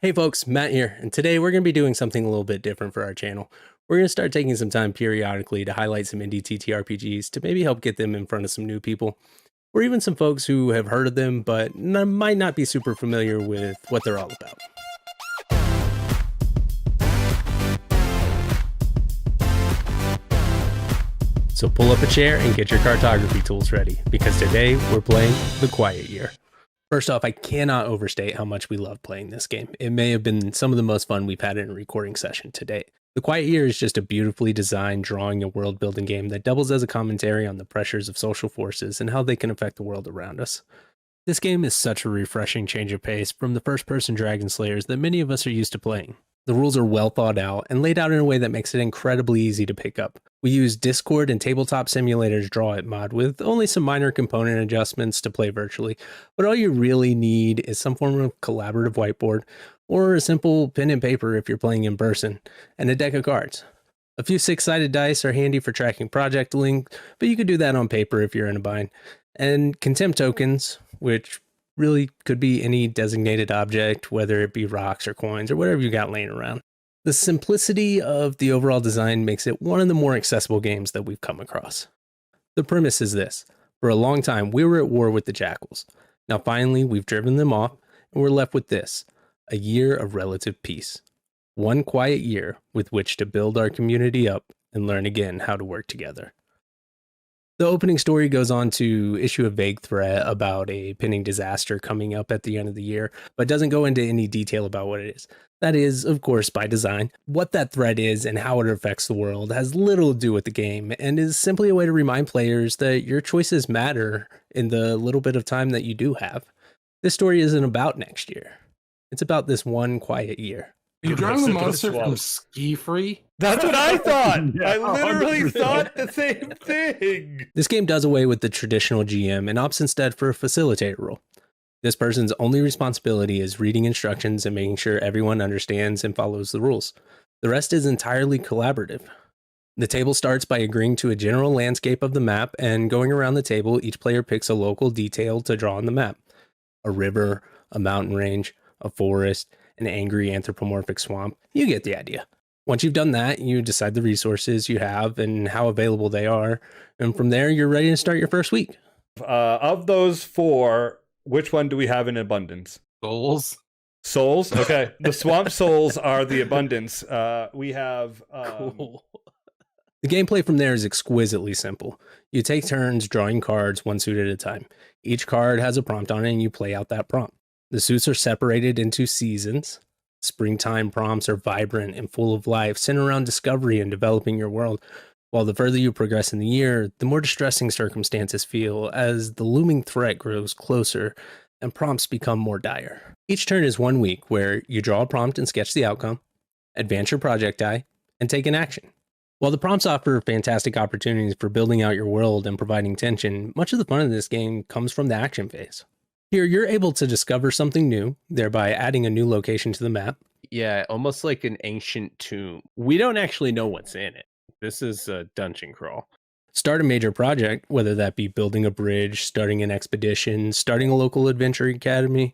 Hey folks, Matt here, and today we're going to be doing something a little bit different for our channel. We're going to start taking some time periodically to highlight some indie TTRPGs to maybe help get them in front of some new people, or even some folks who have heard of them but might not be super familiar with what they're all about. So pull up a chair and get your cartography tools ready, because today we're playing The Quiet Year. First off, I cannot overstate how much we love playing this game. It may have been some of the most fun we've had in a recording session to date. The Quiet Year is just a beautifully designed drawing and world building game that doubles as a commentary on the pressures of social forces and how they can affect the world around us. This game is such a refreshing change of pace from the first-person Dragon Slayers that many of us are used to playing. The rules are well thought out and laid out in a way that makes it incredibly easy to pick up. We use Discord and Tabletop Simulator's Draw It mod with only some minor component adjustments to play virtually, but all you really need is some form of collaborative whiteboard, or a simple pen and paper if you're playing in person, and a deck of cards. A few six-sided dice are handy for tracking project length, but you could do that on paper if you're in a bind. And contempt tokens, which really could be any designated object, whether it be rocks or coins or whatever you got laying around. The simplicity of the overall design makes it one of the more accessible games that we've come across. The premise is this: for a long time, we were at war with the Jackals. Now finally, we've driven them off, and we're left with this: a year of relative peace. One quiet year with which to build our community up and learn again how to work together. The opening story goes on to issue a vague threat about a pending disaster coming up at the end of the year, but doesn't go into any detail about what it is. That is, of course, by design. What that threat is and how it affects the world has little to do with the game, and is simply a way to remind players that your choices matter in the little bit of time that you do have. This story isn't about next year. It's about this one quiet year. Are you drawing the monster from Ski Free? That's what I thought. Yeah, I literally 100%. thought the same thing. This game does away with the traditional GM and opts instead for a facilitator role. This person's only responsibility is reading instructions and making sure everyone understands and follows the rules. The rest is entirely collaborative. The table starts by agreeing to a general landscape of the map, and going around the table, each player picks a local detail to draw on the map. A river, a mountain range, a forest, an angry anthropomorphic swamp. You get the idea. Once you've done that, you decide the resources you have and how available they are, and from there you're ready to start your first week. Of those four, which one do we have in abundance? Souls. Souls? Okay. The swamp souls are the abundance. We have... Cool. The gameplay from there is exquisitely simple. You take turns drawing cards one suit at a time. Each card has a prompt on it, and you play out that prompt. The suits are separated into seasons. Springtime prompts are vibrant and full of life, centered around discovery and developing your world. While the further you progress in the year, the more distressing circumstances feel as the looming threat grows closer and prompts become more dire. Each turn is 1 week where you draw a prompt and sketch the outcome, advance your project die, and take an action. While the prompts offer fantastic opportunities for building out your world and providing tension, much of the fun of this game comes from the action phase. Here, you're able to discover something new, thereby adding a new location to the map. Yeah, almost like an ancient tomb. We don't actually know what's in it. This is a dungeon crawl. Start a major project, whether that be building a bridge, starting an expedition, starting a local adventuring academy,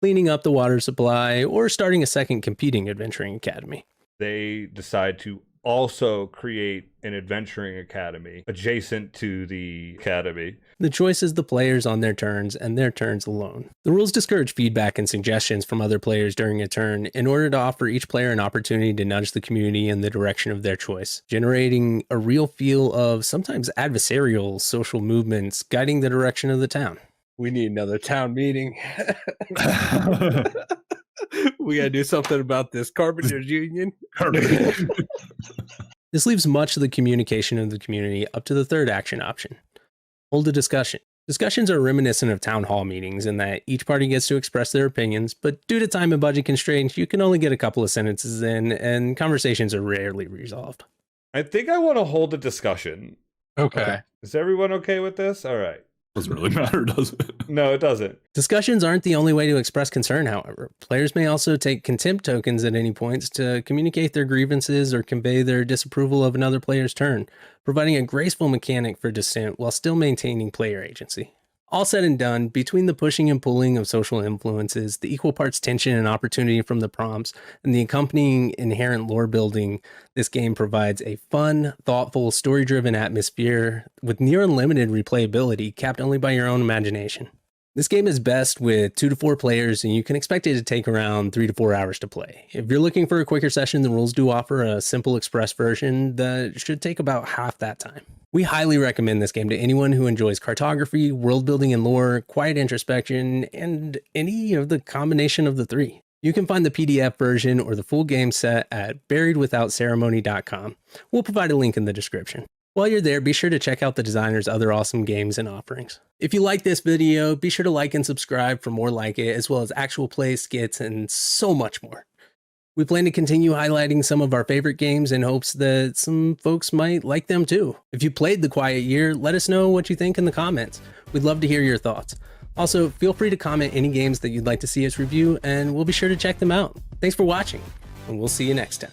cleaning up the water supply, or starting a second competing adventuring academy. They decide to also create an adventuring academy adjacent to the academy. The choice is the players on their turns and their turns alone. The rules discourage feedback and suggestions from other players during a turn in order to offer each player an opportunity to nudge the community in the direction of their choice, generating a real feel of sometimes adversarial social movements guiding the direction of the town. We need another town meeting. We gotta do something about this carpenters union. This leaves much of the communication of the community up to the third action option: hold a discussion. Discussions are reminiscent of town hall meetings in that each party gets to express their opinions, but due to time and budget constraints, you can only get a couple of sentences in, and conversations are rarely resolved. I think I want to hold a discussion. Okay. Is everyone okay with this? All right. Doesn't really matter, does it? No, it doesn't. Discussions aren't the only way to express concern, however. Players may also take contempt tokens at any points to communicate their grievances or convey their disapproval of another player's turn, providing a graceful mechanic for dissent while still maintaining player agency. All said and done, between the pushing and pulling of social influences, the equal parts tension and opportunity from the prompts, and the accompanying inherent lore building, this game provides a fun, thoughtful, story-driven atmosphere with near unlimited replayability capped only by your own imagination. This game is best with 2 to 4 players, and you can expect it to take around 3 to 4 hours to play. If you're looking for a quicker session, the rules do offer a simple express version that should take about half that time. We highly recommend this game to anyone who enjoys cartography, world building and lore, quiet introspection, and any of the combination of the 3. You can find the PDF version or the full game set at buriedwithoutceremony.com. We'll provide a link in the description. While you're there, be sure to check out the designer's other awesome games and offerings. If you like this video, be sure to like and subscribe for more like it, as well as actual plays, skits, and so much more. We plan to continue highlighting some of our favorite games in hopes that some folks might like them too. If you played The Quiet Year, let us know what you think in the comments. We'd love to hear your thoughts. Also, feel free to comment any games that you'd like to see us review, and we'll be sure to check them out. Thanks for watching, and we'll see you next time.